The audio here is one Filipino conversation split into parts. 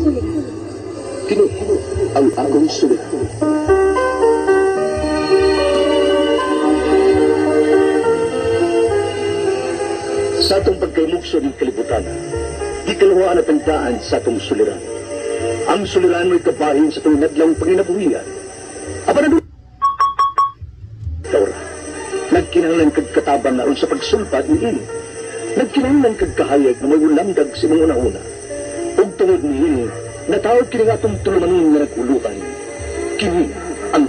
Kini ang akong sulit. Sa atong pagkaymukso ng kalibutan, di kalawaan at tandaan sa atong suliran. Ang suliran mo'y kabahin sa itong nadlang panginabuhian. Aba na Taura, nagkinahanglan kag katabang naroon sa pagsulpad ni ini. Nagkinahanglan kag kahayag na may ulamdag sa mga una-una. Ug tungod ni ini, natawag kini nga itong tulumanin na nagulukan. Kini ang...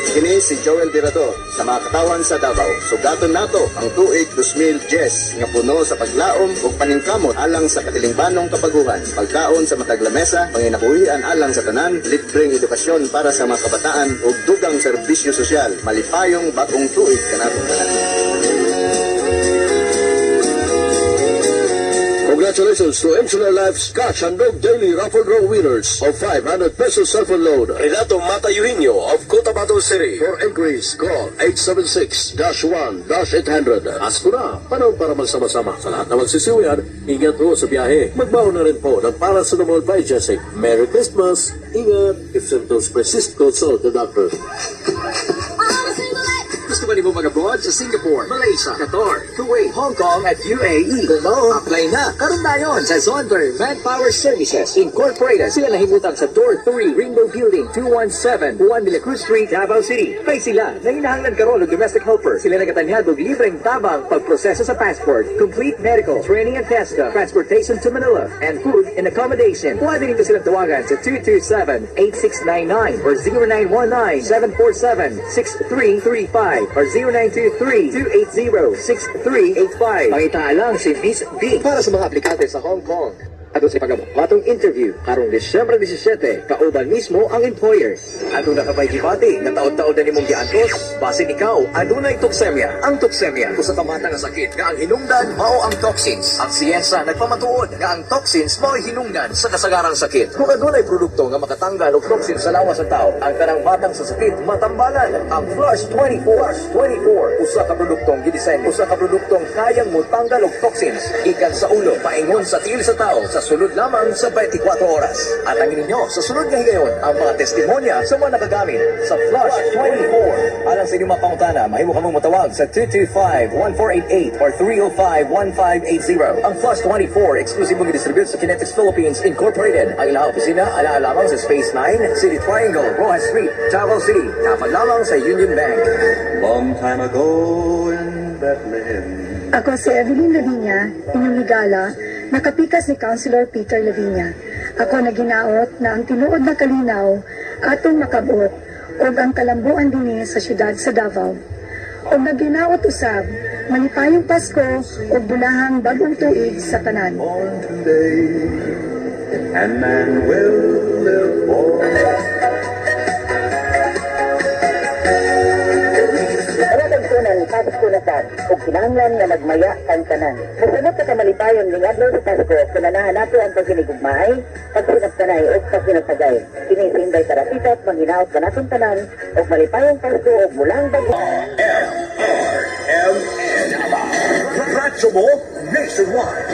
Kini si Joel Dirador sa mga katawan sa Davao. Sugaton nato ang tuig 2010 nga puno sa paglaom ug paningkamot alang sa katilingbanong kabaguhan, pagkaon sa matag lamesa, panginabuhian alang sa tanan, libreng edukasyon para sa mga kabataan ug dugang serbisyo sosyal, malipayong bagong tuig kanatong tanan. Congratulations to Insular Life's Catch and Dog Daily Raffle Draw winners of 500 pesos cell phone load. Renato Mata Eugenio of Cotabato City. For inquiries, call 876-1-800. Asko na, panahon para magsama-sama. Sa lahat na magsisiwian, ingat po sa biyahe. Magbaon na rin po ng Paracetamol by Jessic. Merry Christmas! Ingat! If symptoms persist, consult the doctor. Gusto ba niyo mag-abroad sa Singapore, Malaysia, Qatar, Kuwait, Hong Kong at UAE? Kung apply na. Karoon tayon sa Zonberg Manpower Services Incorporated. Sila nahimutang sa Door 3, Rainbow Building, 217, Juan de la Cruz Street, Davao City. Kay sila, nahinahanglan karoon ng domestic helper. Sila nagatanyag og libreng tabang pagproseso sa passport, complete medical, training and test, transportation to Manila, and food and accommodation. Pwede nito silang tawagan sa 227-8699 or 0919-747-6335. Or 0923-280-6385. Pangitaalang si Miss B para sa mga aplikante sa Hong Kong. Ato sa pagkabuhatong interview, karong Disyembre 17, kauban mismo ang employer. Ato na kapay-gipati, na taon-taon na nimong giantos, basin ikaw, adunay toksemia. Ang toksemia, usa ka mata nga sakit, nga ang hinungdan, mao ang toxins. Ang siyensa, nagpamatuod, nga ang toxins, mao hinungdan sa kasagarang sakit. Kung adunay produkto nga makatanggal og toxins sa lawas sa tao, ang tanang batang sa sakit, matambalan. Ang Flush 24, usa ka produktong gidisenyo, usa ka produktong kayang motanggal og toxins, ikan sa ulo, paingon sa tiil sa tao, sa sulod lamang sa 24 oras. At ang ninyo sa sunod nga higayon ang mga testimonya sa mga nakagamit sa Flush 24. Alang sa inyong mga pangutana, mahimo kamong matawag sa 225-1488 or 305-1580. Ang Flush 24, exclusive mong distribute sa Kinetics Philippines Incorporated. Ang ilang opisina, ala lamang sa Space 9, City Triangle, Rojas Street, Davao City. Dapat lamang sa Union Bank. Long time ago in Bethlehem. Ako si Evelyn Lavinia, inyong higala, nakapikas ni Councilor Peter Lavinia. Ako naginaot na ang tinuod na kalinaw atong makabot o ang kalambuan dinhi sa syudad sa Davao. O naginaot usab, malipayong Pasko o bunahang bagong tuig sa tanan. Born today, and man will live forever. Pasko o kinahanglan nga nagmaya kang tanan. Musunod ka kamalipayon ning adlaw sa Pasko, kunanahan nato ang paghinigugmaay, pagsinagtanay o pagsinagtagay. Kini sa Inday Tarasitat, manghinaot ka natin tanan o malipayong Pasko o mulang bago. RMN Radyo mo nationwide.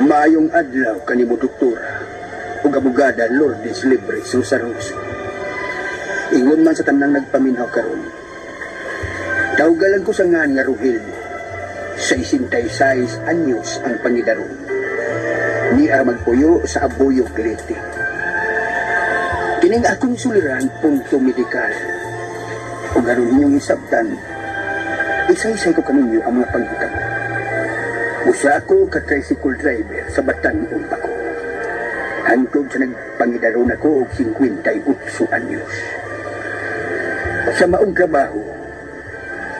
Maayong adlaw kanimo doktora ug abogada Lourdes Libre Susaroso. Ingon man sa tanang nagpaminhaw karon. Tawgalan ko sa ngan nga Rogelio. 66 anyos ang pangidaron. Niya magpuyo sa Aboyo Glete. Kining akong suliran punto medikal. Kung aron ninyong isabtan, isa-isay ko kaninyo ang mga panghitabo. Usa ako ka-tricycle driver sa Batan-on pa ko. Hantod sa nagpangidaron ako og 58 anyos. Sa maong trabaho,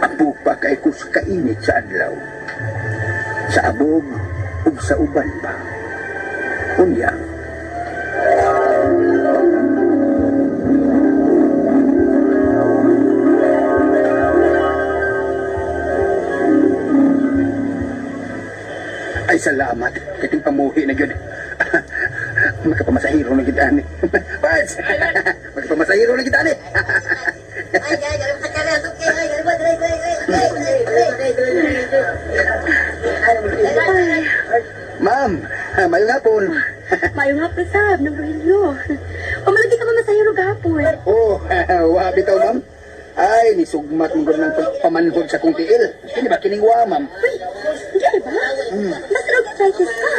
apo pa kay ko sa kainit sa adlaw. Sa abog ug sa uban pa. Unya. salamat. Kiting pamuhi na yun. Magkapamasahiro na kita ni. Bats! Magkapamasahiro na kita ni. Ma'am, mayo nga po. Mayo nga pa, Sab, ng Rogelio. Pamalagi ka mamasahiro gapon. Wabi tao, ma'am. Ay, nisugmat mo ng pamanhod sa kong tiil. Hindi ba kiningwa, ma'am? Uy, hindi ba? Basta nag-arthritis ka.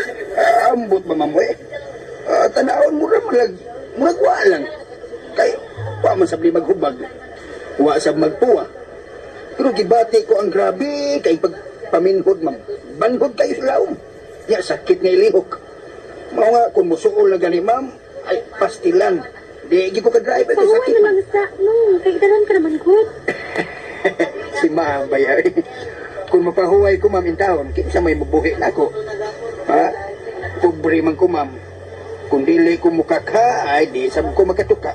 Ambot ba, ma'am, eh? Tanawon mo rin, muragwa lang. Kay, paman sabli maghubag. Wa sab magpuwa. Pero gibati ko ang grabe kay pagpaminhod, ma'am. Banhod kayo sa laom. Ya, sakit nga ilihok. Mao nga, kung musuol na gani, ma'am, ay pastilan. Di ko ka-drive at Pahuway sakit. na lang sa, no. Kaya dalan ka naman, good. Si ma'am, bayay. Kung mapahuway ko, ma'am, in taon, kinsa may mabuhi na ako. Ha? Pobre man ko, ma'am. Kung dili ko mukaka, ay di sab ko makatuka.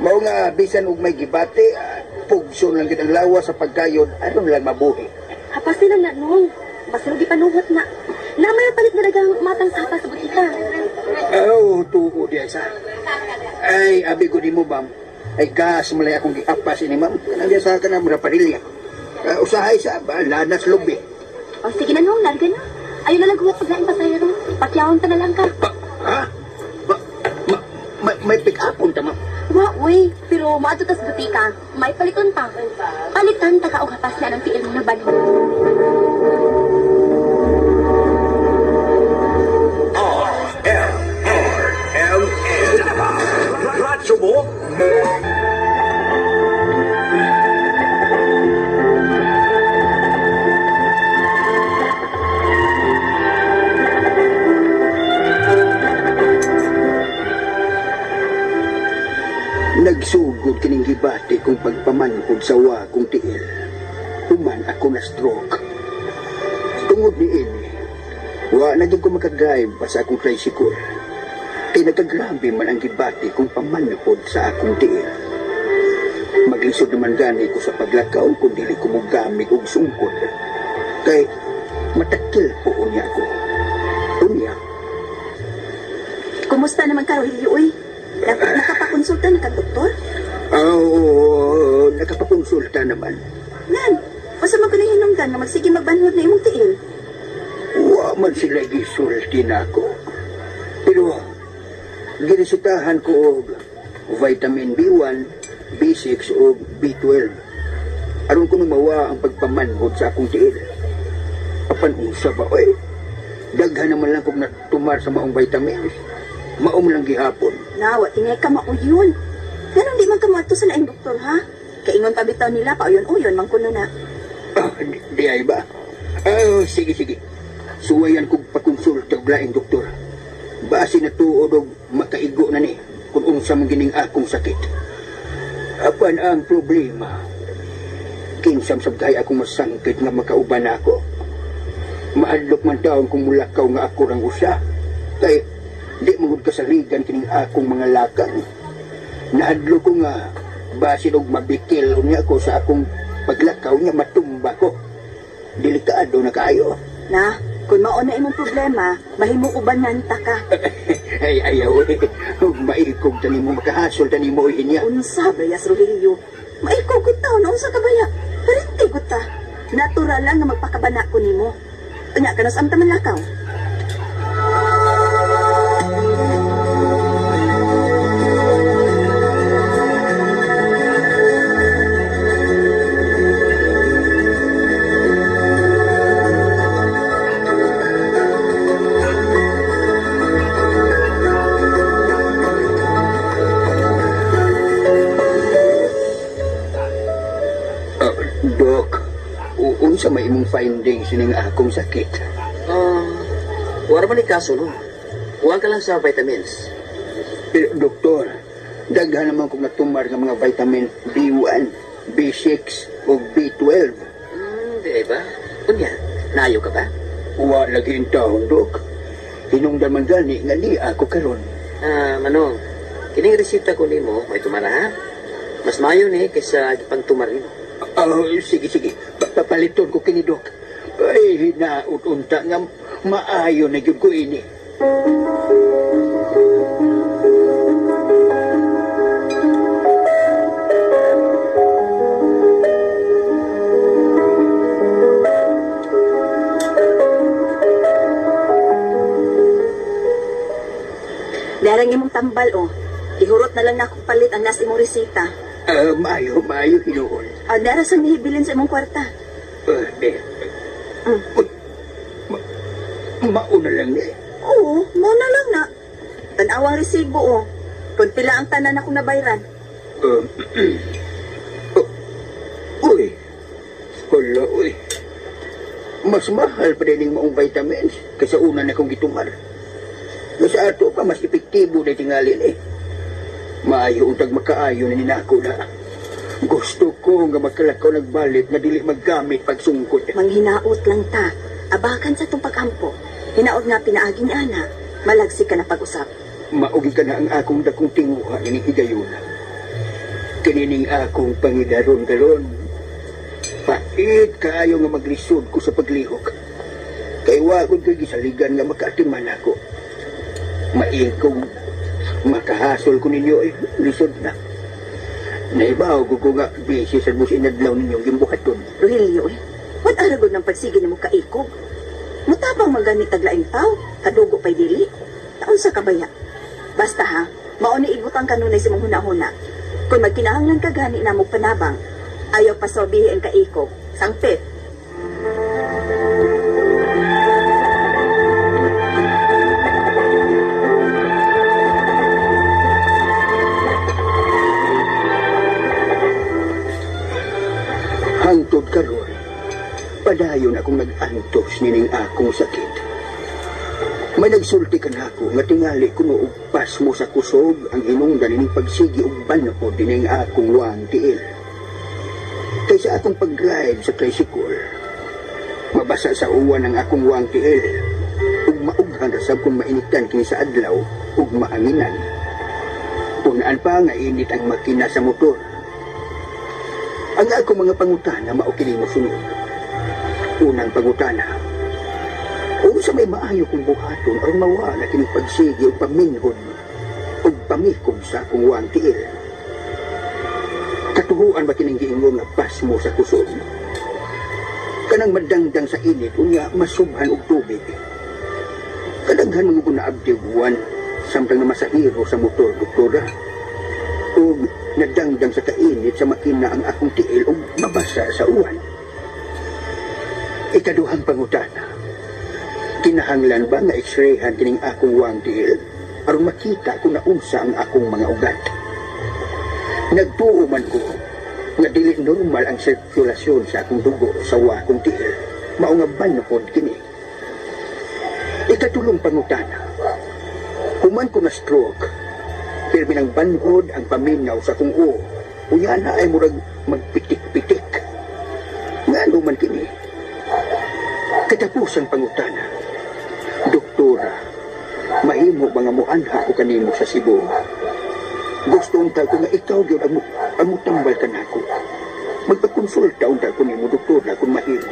Mao nga, bisan og may gibate, pugso lang kitang lawa sa pagkayod, aron lang mabuhi. Hapas sila na, no. Basta di panuhot na. Namay palit na dagang matang sapa sa butika. Tuo di ay sa. Ay, abi ko di mo, ma'am. Ay, gas malay akong giapas ini, ma'am. Kanang sa ka na mura parilya. Usahay sa ba, lanas lobi. O, sige na, no. Larga na. Ayun na lang huwag paglaing pasahero. Pakyawang ta na lang ka. Ha? May pick-upon ta, ma'am. Wa, uy. Pero maato tas butika. May paliton ta. Palitan ta ka o hapas na ng tiil na balik. Radyo mo? Nagsugod kining gibati kung pagpamanhod sa wa kong tiil. Human ako na stroke. Tungod ni ini, wa na ko makadrive pa sa akong tricycle. Kay nagkagrabe man ang gibati kung pamanhod sa akong tiil. Maglisod naman gani ko sa paglakaw kung dili ko mogamit og sungkod. Kay matakil po unya ko. Unya. Kumusta naman ka, Rogelio, uy? Nakapakonsulta na ka, doktor? Oo, nakapakonsulta naman. Nan, basta magkanahinunggan na magsige magbanhod na imong tiil. Wa man sila gisulti na ako. Pero, ginisitahan ko og vitamin B1, B6 o B12. Aron ko mawa ang pagpamanhod sa akong tiil. Apan usa ba, oy? Daghan naman lang kung natumar sa maong vitamins. Maong lang gihapon. Nawa, tingay ka mauyon. Ganun di man ka mato sa laing doktor, ha? Kaingon pabitaw nila, pauyon-uyon, mangkuno na. Di ay ba? Sige. Suwayan kong pakonsulta og laing doktor. Basi na tuod og makaigo na ni kung unsa man gining akong sakit. Apan ang problema, kinsam sabday akong masangkit nga makauban ako. Mahadlok man taon kung mulakaw nga ako rang usa. Kay di mangud kasaligan kining akong mga lakang. Nahadlo ko nga basin og mabikil unya ko sa akong paglakaw niya matumba ko. Delikado na kayo. Na, kung mao na imong problema, mahimo ubanan ta ka. Ay, ayaw eh. Maikog tani mo makahasol tani mo ihinya. Unsa, Bayas Rogelio? Maikaw ko taon, unsa ka baya? Parinti ko ta. Natural lang nga magpakabana ko nimo. Unya ka nas am taman lakaw. Unsa may imong findings ning akong sakit? Wala man ni kaso, no? Huwag ka lang sa vitamins. Pero, doktor, daghan naman kong natumar ng mga vitamin B1, B6, o B12. Di ba? Kunya, naayo ka ba? Wa lagi in taon, dok. Hinungdan man gani nga ni ako karon. Manong, kining resita ko nimo, may tumara, ha? Mas mayo ni kaysa gipang tumar nimo. Sige. Papaliton ko kini, dok. Ay, hinaut-unta nga maayo na gyud ko ini. Darang imong tambal, oh. Ihurot na lang na akong palit ang nas imong resita. Maayo, Hinuon. Dara sa nihibilin sa imong kwarta. Mauna lang ni. Oo, mauna lang na. Tanawang resibo, oh. Kung pila ang tanan akong nabayran. Uy. Mas mahal pa din yung maong vitamins kaysa una na kong gitumar. Mas ato pa, mas epektibo na tingalin eh. Maayo untag makaayo na ninako na. Gusto ko nga magkalakaw nagbalik na dili maggamit pagsungkot. Manghinaot lang ta. Abakan sa itong pag-ampo. Hinaot nga pinaagi ni Ana. Malagsi ka na pag-usap. Maugi ka na ang akong dakong tinguha ni higayuna. Kinining akong pangidaron-daron. Pait kaayo nga maglisod ko sa paglihok. Kay wakon kay gisaligan nga makaatiman ako. Maingkong makahasol ko ninyo lisod na. Naibaw ko nga busy sa bus inadlaw ninyong gimbuhaton. Rogelio, what aragod ng pagsige ni mo kaikog? Mutabang maganit taglaing tao, kadugo pa'y dili. Taon sa kabaya. Basta ha, mauni ibutang kanunay sa mong huna-huna. Kung magkinahanglan ka gani na mo panabang, ayaw pasobihin kaikog. Sangpit. Hangtod karon, padayon akong nag-antos nining akong sakit. May nagsulti ka na ako nga tingali kuno og pasmo sa kusog ang hinungdan nining pagsigi og banhod dining akong wang tiil. Kaysa akong pag-ride sa tricycle, mabasa sa uwan ang akong wang tiil ug maughan rasab kung mainitan kini sa adlaw ug maanginan. Punaan pa nga init ang makina sa motor. Ang ako mga pangutana mao kini mo sunod. Unang pangutana. O sa may maayo kong buhaton aron mawala kini pagsigi o paminhon o pamikob sa akong wang tiil. Katuhuan ba kining giingon nga pasmo sa kusog? Kanang madangdang sa init unya masubhan og tubig. Kadaghan mga naabdi buwan samtang na masahiro sa motor, doktora. O nadangdang sa kainit sa makina ang akong tiil o mabasa sa uwan. Ikaduhang pangutana. Kinahanglan ba nga x-rayhan kining akong wang tiil aron makita kung naunsa ang akong mga ugat? Nagtuo man ko nga dili normal ang sirkulasyon sa akong dugo sa wakong tiil. Mao nga banhod kini. Ikatulong pangutana. Human ko na stroke, pero binang banhod ang paminaw sa kung o. Unya na ay murag magpitik-pitik. Nga man kini. Katapusang pangutana. Doktora, mahimo ba nga muanha ko kanimo sa Cebu? Gusto unta ko nga ikaw gyud ang mutambal ka nako. Magpakonsulta unta ko nimo, doktora, kung mahimo.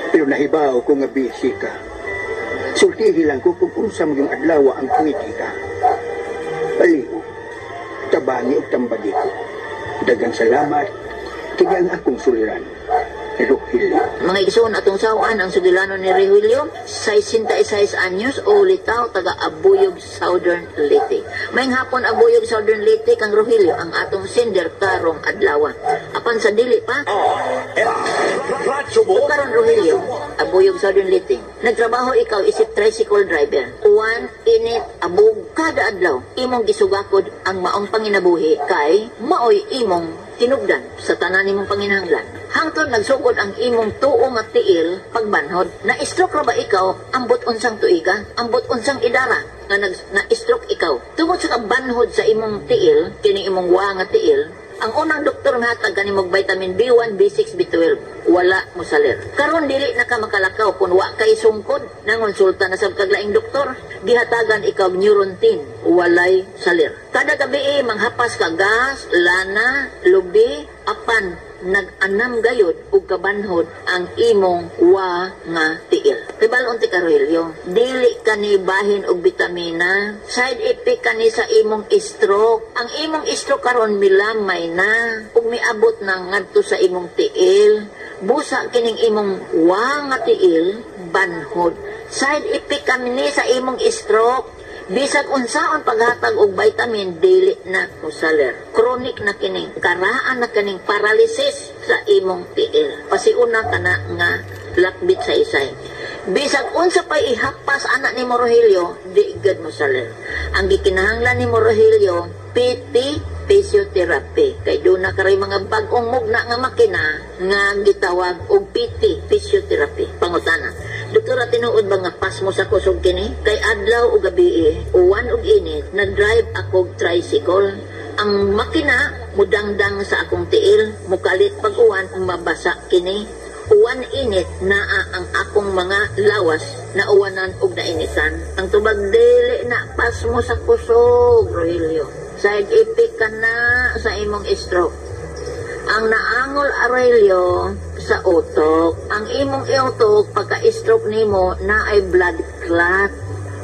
Pero nahibaw ko nga busy ka. Sultihi lang ko kung unsa mo yung adlaw ang pwede ka. Aliw, tabangi o tambagi ko. Dagang salamat, kaya ang akong suliran. Rogelio. Mga igsoon atong sawan ang sugilano ni Rogelio, 66 anyos, o litaw, taga Abuyog, Southern Leyte. Mayang hapon Abuyog, Southern Leyte, kang Rogelio, ang atong sender karong adlawa. Apan sa dili pa, karon Rogelio, Abuyog, Southern Leyte. Nagtrabaho ikaw isip tricycle driver. Uwan, init, abog, kada adlaw. Imong gisugakod ang maong panginabuhi kay maoy imong tinugdan sa tanan nimong panginahanglan. Hangtod nagsugod ang imong tuo nga tiil pagbanhod. Na-stroke ra ba ikaw ambot unsang tuiga? Ambot unsang idara nga na-stroke ikaw? Tungod sa kabanhod sa imong tiil, kini imong wa nga tiil, ang unang doktor nga hatag kanimong vitamin B1, B6, B12, wala mo salir. Karon dili na ka makalakaw kung wa kay sungkod. Nangonsulta na sa kaglaing doktor, gihatagan ikaw Neurontin, walay salir. Kada gabi manghapas ka gas, lana, lubi, apan nag-anam gayod ug kabanhod ang imong wa nga tiil. Kay balon ti Rogelio, dili ka ni bahin og bitamina, side effect ka ni sa imong stroke. Ang imong stroke karon milamay na, ug miabot na ngadto sa imong tiil. Busa kining imong nga tiil, banhod. Side effect kami ni sa imong stroke. Bisag unsaon paghatag og vitamin, dili na musaler. Chronic na kining, karaan na kining paralysis sa imong tiil. Pasiuna ka na nga lakbit sa isay. Bisag unsa pa ihakpas anak ni Rogelio, di igad musaler. Ang gikinahanglan ni Rogelio, PT physiotherapy. Kay doon na karoy mga bagong mugna nga makina nga gitawag og PT physiotherapy. Pangutana, doktora, tinuod ba nga pas mo sa kusog kini? Kay adlaw o gabi, uwan og init, nag-drive ako tricycle. Ang makina, mudangdang sa akong tiil, mukalit pag uwan, mabasa kini. Uwan init, naa ang akong mga lawas na uwanan og nainitan. Ang tubag dili na pas mo sa kusog, Rogelio. Side effect ka na sa imong stroke. Ang naangol, Aurelio, sa utok. Ang imong utok, pagka-stroke nimo, na ay blood clot.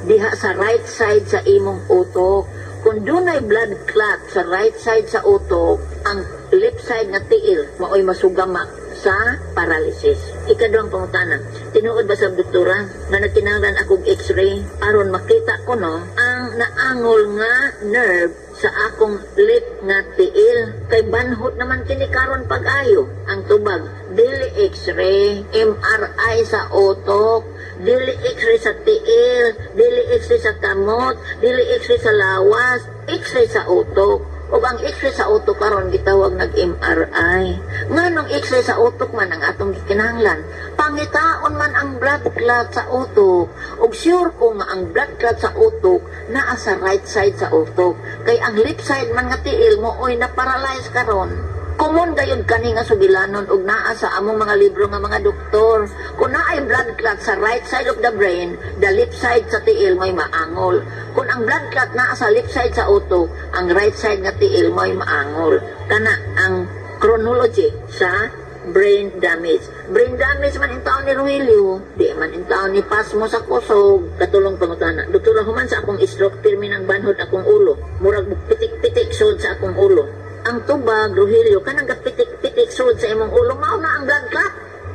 Diha sa right side sa imong utok. Kung doon ay blood clot sa right side sa utok, ang left side nga tiil, maoy masugama sa paralysis. Ikaduhang pangutana, tinuod ba sa doktora nga nagkinahanglan akong x-ray aron makita ko no ang naangol nga nerve sa akong left nga tiil. Kay banhot naman kini karon pag-ayo. Ang tubag, dili x-ray, MRI sa utok, dili x-ray sa tiil, dili x-ray sa kamot, dili x-ray sa lawas, x-ray sa utok. O ang x-ray sa utok karon gitawag nag-MRI. Nganong x-ray sa utok man ang atong gikinahanglan? Pangitaon man ang blood clot sa utok. Og sure ko nga ang blood clot sa utok naa sa right side sa utok. Kay ang left side man nga tiil mo oy na-paralyze karon. Kumon gayud kani nga sugilanon og naa sa among mga libro nga mga doktor. Kung naay blood clot sa right side of the brain, the left side sa tiil may maangol. Kung ang blood clot naa sa left side sa utok, ang right side nga tiil may maangol. Kana ang chronology sa brain damage. Brain damage man in taon ni Rogelio, di man in taon ni Pasmo sa kusog. Katulong pangutana, doktora, human sa akong stroke, pirmi ng banhod akong ulo. Murag pitik-pitik sud sa akong ulo. Ang tubag, Rogelio, kanang pitik-pitik sud sa imong ulo, mao na ang blood clot.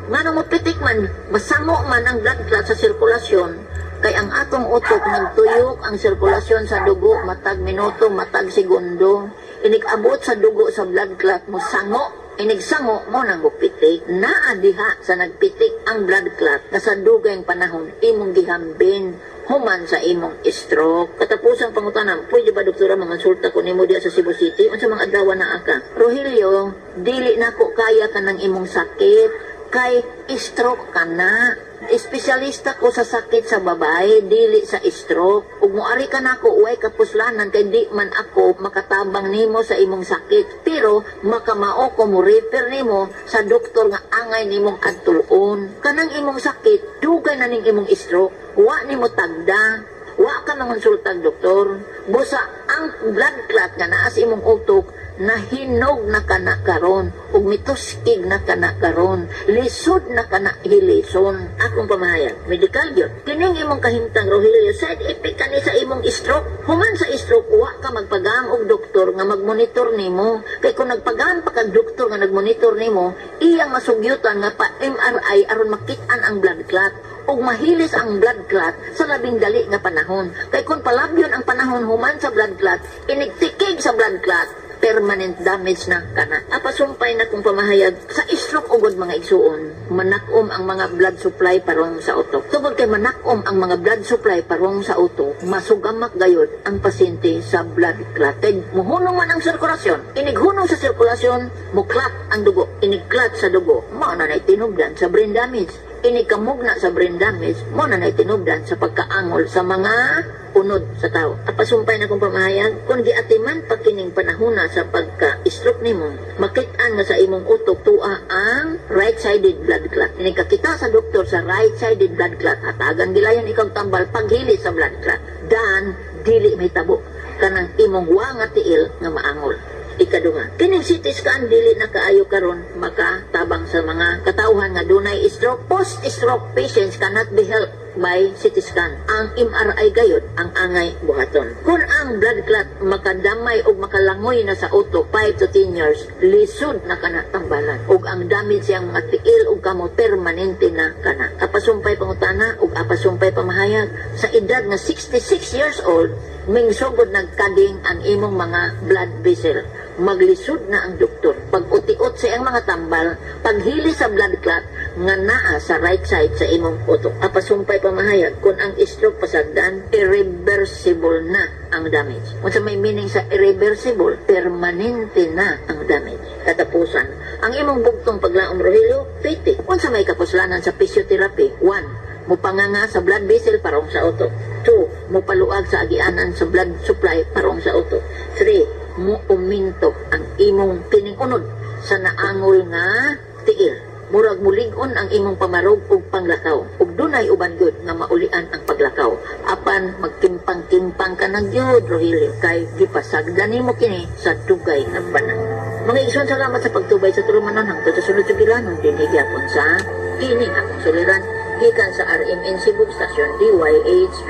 Ngano mo pitik man, masango man ang blood clot sa sirkulasyon. Kay ang atong utok nagtuyok ang sirkulasyon sa dugo matag minuto, matag segundo. Inig-abot sa dugo sa blood clot mo sango. Inigsango mo nang gupitik, naadiha sa nagpitik ang blood clot na sa dugayng panahon imong gihambin human sa imong stroke. Katapusang pangutanan, pwede ba doktora mangonsulta ko nimo diya sa Cebu City unsa mga adlaw na aka? Rogelio, dili nako kaya kanang imong sakit kay stroke ka na. Espesyalista ko sa sakit sa babae, dili sa stroke. Ug moari ka nako uway kapuslanan kay di man ako makatabang nimo sa imong sakit. Pero makamao ko mo refer nimo sa doktor nga angay nimong kadtulon. Kanang imong sakit, dugay na ning imong stroke. Wa nimo tagda. Wa ka mangonsultag doktor. Busa ang blood clot nga naa sa imong utok, nahinog na kana karon ug mituskig na kana karon, lisod na kana hilison. Akong pamahayag, medical yun. Kining imong kahimtang, Rogelio, side effect kani sa imong stroke. Human sa stroke, wa ka magpagam og doktor nga magmonitor nimo. Kay kung nagpagam pa kag doktor nga nagmonitor nimo, iyang masugyutan nga pa MRI aron makit-an ang blood clot ug mahilis ang blood clot sa labing dali nga panahon. Kay kung palabyon ang panahon human sa blood clot, inigtikig sa blood clot, permanent damage na kana. Apasumpay na kung pamahayag sa stroke ugod mga igsuon, manakom ang mga blood supply parong sa utok. Tungod kay manakom ang mga blood supply parong sa utok, masugamak gayud ang pasyente sa blood clot. Kay muhunong man ang sirkulasyon, inighunong sa sirkulasyon, muklat ang dugo, inigklat sa dugo, mao na tinubdan sa brain damage. Inikamugna sa brain damage, mo na tinubdan sa pagkaangol sa mga unod sa tao. Apasumpay na kong pamahayag, kung giatiman pa kining panahona sa pagka-stroke nimo, makit-an nga sa imong utok tua ang right-sided blood clot. Inikakita sa doktor sa right-sided blood clot, hatagan gilayon ikaw tambal paghili sa blood clot. Dan, dili may tabo kanang imong nga tiil nga maangol. Ikaduha, kining CT scan dili na kaayo karon makatabang sa mga katawhan nga dunay stroke. Post-stroke patients cannot be helped by CT scan. Ang MRI gayud ang angay buhaton. Kung ang blood clot makadamay o makalangoy na sa utok 5 to 10 years, lisod na kana tambalan. Ug ang damage siyang mga tiil ug kamo permanente na kana. Apasumpay pangutana ug apasumpay pamahayag sa edad nga 66 years old, mingsugod nagkading ang imong mga blood vessel. Maglisod na ang doktor. Pag-utiot sa iyang mga tambal, paghili sa blood clot nga naa sa right side sa imong utok. Apasumpay pamahayag kung ang stroke pasagdan, irreversible na ang damage. Kung sa may meaning sa irreversible, permanente na ang damage. Katapusan, ang imong bugtong paglaom, Rogelio, piti. Kung sa may kapuslanan sa physiotherapy, 1. Mupanganga sa blood vessel parong sa utok. 2. Mupaluag sa agianan sa blood supply parong sa utok. 3. Mo uminto ang imong tiningunod sa naangol nga tiil. Murag mulig-on ang imong pamarog ug panglakaw. Ug dunay uban gyud nga maulian ang paglakaw. Apan magtimpang-timpang ka na gyud, Rogelio, kay gipasagdan nimo kini sa dugay nga panahon. Mga igsoon, salamat sa pagtubay sa tulumanon hangtod sa sunod sa gilanon dinhi gyapon sa kini akong suliran gikan sa RMN Cebu Station DYHP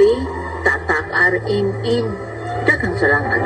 Tatak RMN. Daghang salamat.